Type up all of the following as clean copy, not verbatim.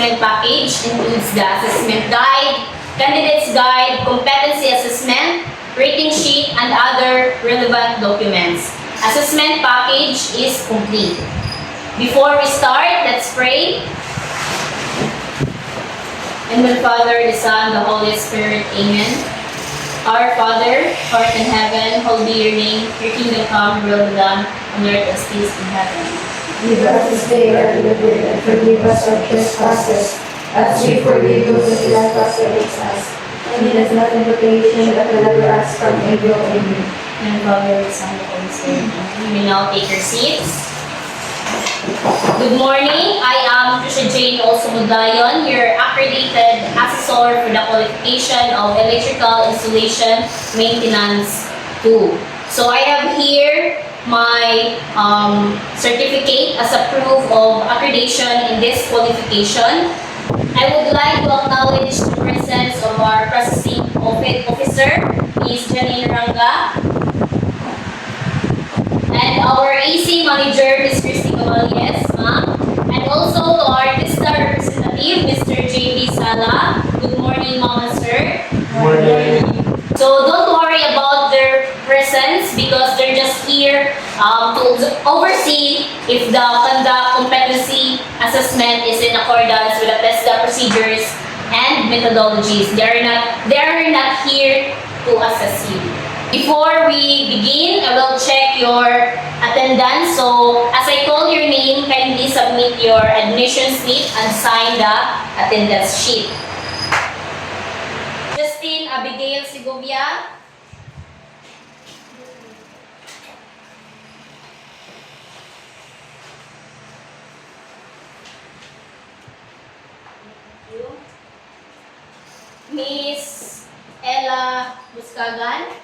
assessment package includes the assessment guide, candidate's guide, competency assessment, rating sheet, and other relevant documents. Assessment package is complete. Before we start, let's pray. In the Father, the Son, the Holy Spirit. Amen. Our Father, who art in heaven, hallowed be your name. Your kingdom come, your will be done, on earth as it is in heaven. Give us this day our daily bread, and forgive us our trespasses, as we forgive those who trespass against us. And lead us not into temptation, but deliver us from evil. Amen. And Father, the Son, the Holy Spirit. You may now take your seats. Good morning. I am Trisha Jane Olsomudayon, your accredited assessor for the qualification of electrical installation maintenance 2. So I have here my certificate as a proof of accreditation in this qualification. I would like to acknowledge the presence of our processing officer, Ms. Janine Ranga, and our AC manager, Ms. Christy Cavalles, and also to our TISTA representative, Mr. J.B. Sala. Good morning, Mama, sir. Good morning. So don't worry about their presence because they're just here to oversee if the conduct competency assessment is in accordance with the TESDA procedures and methodologies. They are not here to assess you. Before we begin, I will check your attendance. So as I call your name, kindly submit your admission slip and sign the attendance sheet. Justine Abigail Segovia. Thank you. Miss Ella Buscagan.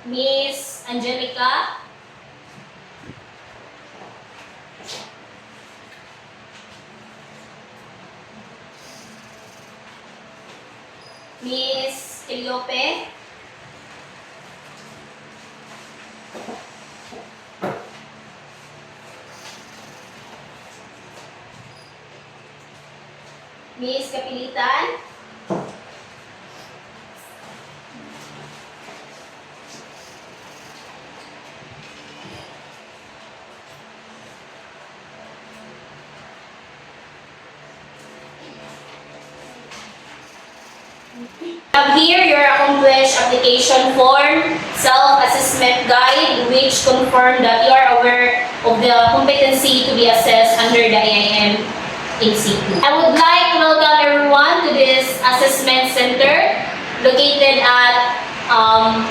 Miss Angelica. Miss Eliope. Miss Kapilitan. Here, your accomplished application form, self-assessment guide, which confirm that you are aware of the competency to be assessed under the AIM in situ. I would like to welcome everyone to this assessment center located at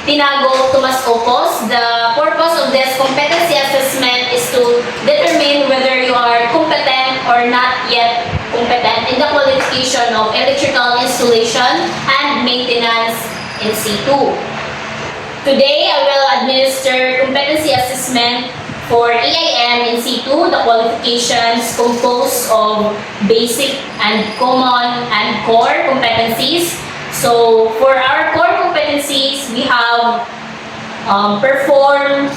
Tinago, Tomas Ocos. The purpose of this competency assessment is to determine whether you are competent or not yet competent in the qualification of electrical installation and maintenance in situ. Today, I will administer competency assessment for EIM in situ. The qualifications composed of basic and common and core competencies. So, for our core competencies, we have perform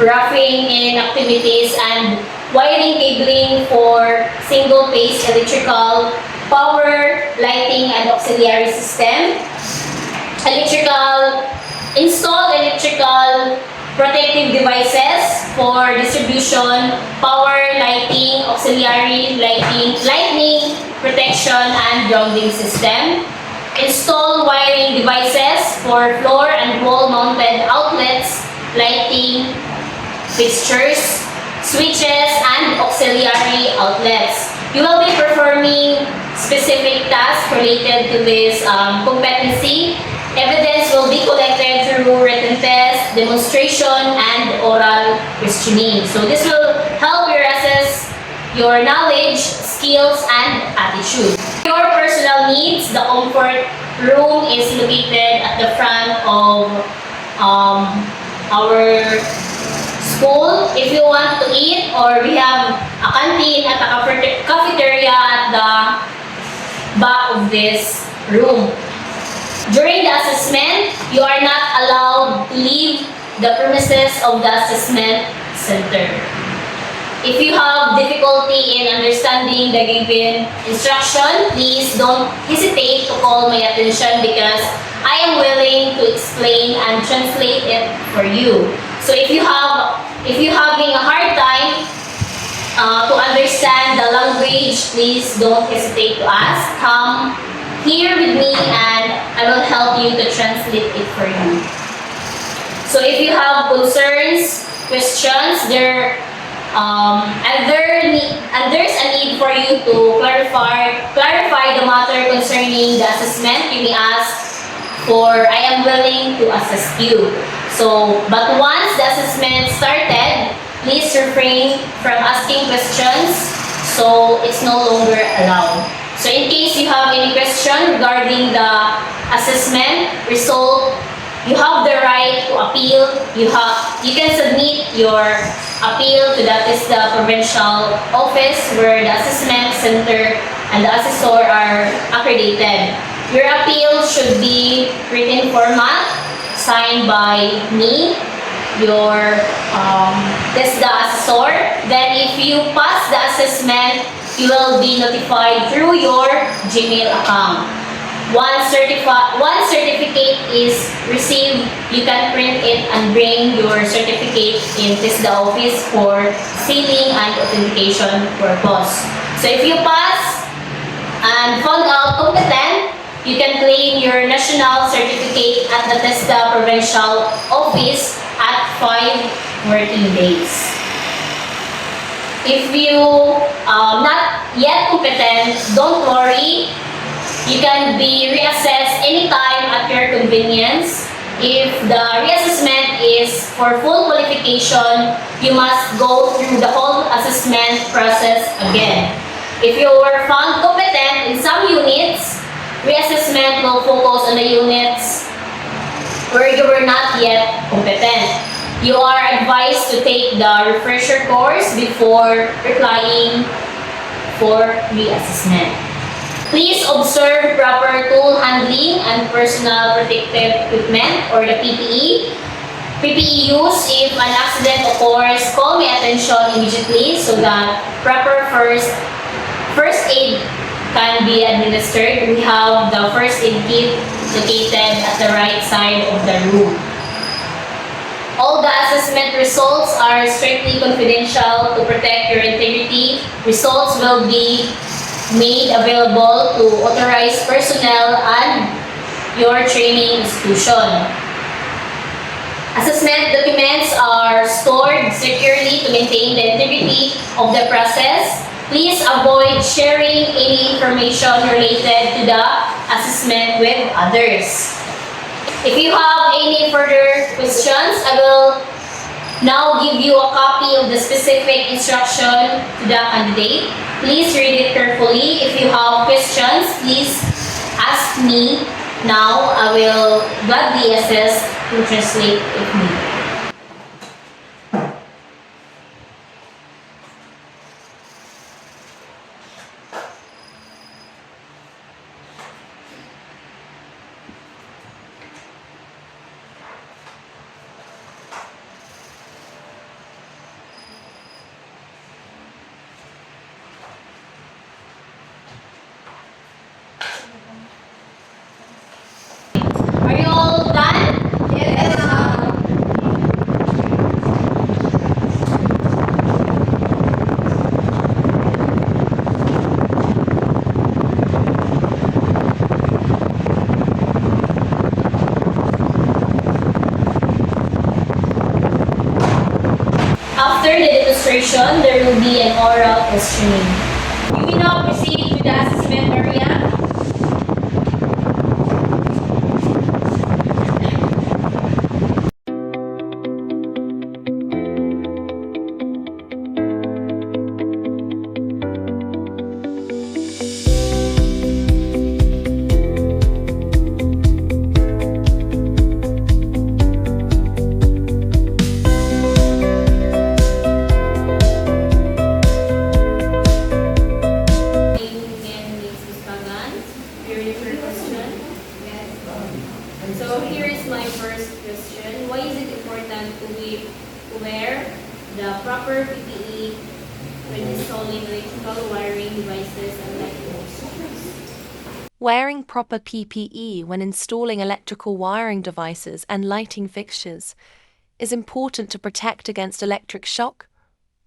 roughing in activities and wiring cabling for single-phase electrical, power, lighting, and auxiliary system. Install electrical protective devices for distribution, power, lighting, auxiliary lighting, lightning protection, and grounding system. Install wiring devices for floor and wall-mounted outlets, lighting fixtures, switches, and auxiliary outlets. You will be performing specific tasks related to this competency. Evidence will be collected through written test, demonstration, and oral questioning. So this will help you assess your knowledge, skills, and attitude. Your personal needs, the comfort room is located at the front of our school. If you want to eat, or we have a canteen at the cafeteria at the back of this room. During the assessment, you are not allowed to leave the premises of the assessment center. If you have difficulty in understanding the given instruction, please don't hesitate to call my attention because I am willing to explain and translate it for you. So if you're having a hard time to understand the language, please don't hesitate to ask. Come here with me and I will help you to translate it for you. So if you have concerns, questions, there's a need for you to clarify the matter concerning the assessment, you may ask for I am willing to assist you. But once the assessment started, please refrain from asking questions so it's no longer allowed. So in case you have any question regarding the assessment result, you have the right to appeal. You can submit your appeal to the provincial office where the assessment center and the assessor are accredited. Your appeal should be written format, signed by me, your TESDA assessor. Then if you pass the assessment, you will be notified through your Gmail account. Once certificate is received, you can print it and bring your certificate in TESDA office for sealing and authentication purpose. So if you pass and found out competent, you can claim your national certificate at the TESDA provincial office at 5 working days. If you not yet competent, don't worry. You can be reassessed anytime at your convenience. If the reassessment is for full qualification, you must go through the whole assessment process again. If you were found competent in some units, reassessment will focus on the units where you were not yet competent. You are advised to take the refresher course before applying for reassessment. Please observe proper tool handling and personal protective equipment or the PPE. PPE use if an accident occurs, call my attention immediately so that proper first aid can be administered. We have the first aid kit located at the right side of the room. All the assessment results are strictly confidential to protect your integrity. Results will be made available to authorized personnel and your training institution. Assessment documents are stored securely to maintain the integrity of the process. Please avoid sharing any information related to the assessment with others. If you have any further questions, I will now give you a copy of the specific instruction to the candidate. Please read it carefully. If you have questions, please ask me now. I will gladly assist to translate if needed. Are you all done? Yes, ma'am. After the demonstration, there will be an oral questioning. You will now proceed to the assessment area. Again, Ms. Buspagan. wiring devices and lighting fixtures. Wearing proper PPE when installing electrical wiring devices and lighting fixtures is important to protect against electric shock,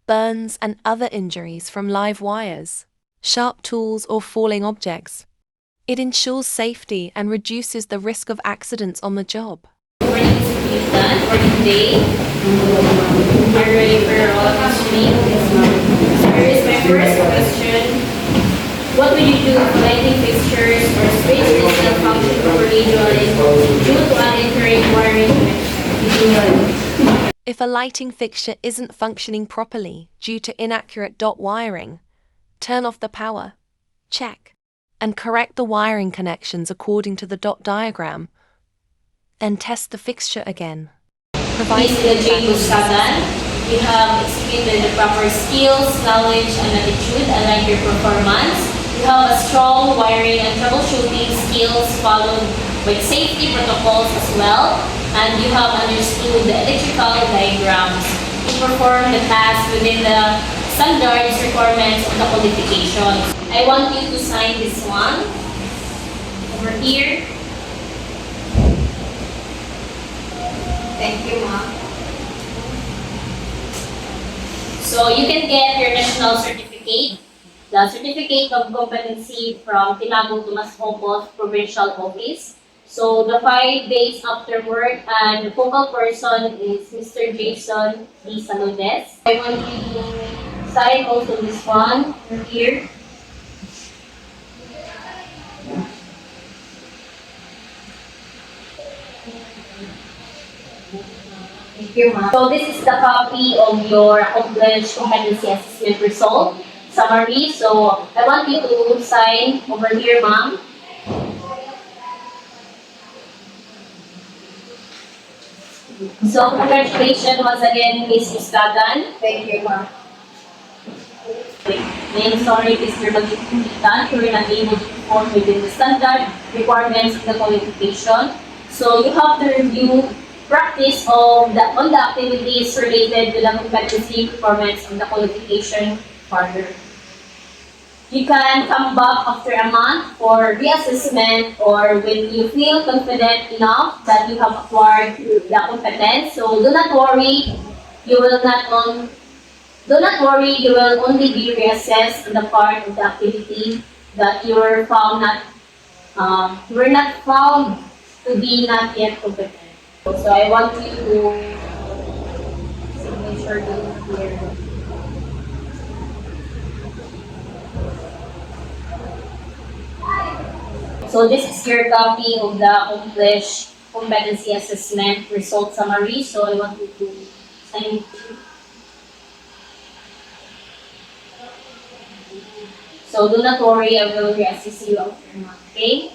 burns, and other injuries from live wires, sharp tools, or falling objects. It ensures safety and reduces the risk of accidents on the job. Morning is done for today. Are you ready for all questioning? So here is my first question. What would you do if lighting fixtures or switch is not functioning properly due to an incorrect wiring connection? If a lighting fixture isn't functioning properly due to inaccurate dot wiring, turn off the power, check, and correct the wiring connections according to the dot diagram. Then test the fixture again. Provide Please, the feedback. J. Busagan, you have exhibited the proper skills, knowledge, and attitude aligned your performance. You have a strong wiring and troubleshooting skills followed with safety protocols as well, and you have understood the electrical diagrams. You perform the task within the standards requirements of the qualifications. I want you to sign this one over here. Thank you, ma'am. So you can get your national certificate, the certificate of competency from Tinago Tomas Opos Provincial Office. So the 5 days after work, and the focal person is Mr. Jason D. Saludes. I want you to sign also this one here. Thank you, ma'am. So this is the copy of your accomplished competency assessment result summary. So I want you to sign over here, ma'am. So congratulations once again, Ms. Muskagan. Thank you, ma'am. I'm sorry, Mr. Magitan, you were not able to perform within the standard requirements of the qualification. So you have to review practice on the activities related to the competency performance of the qualification further. You can come back after a month for reassessment or when you feel confident enough that you have acquired the competence. So do not worry, you will only be reassessed on the part of the activity that you were not found to be not yet competent. So I want you to signature here. So this is your copy of the accomplished competency assessment result summary. So I want you to sign it. So do not worry, I will reassess you after a month, okay?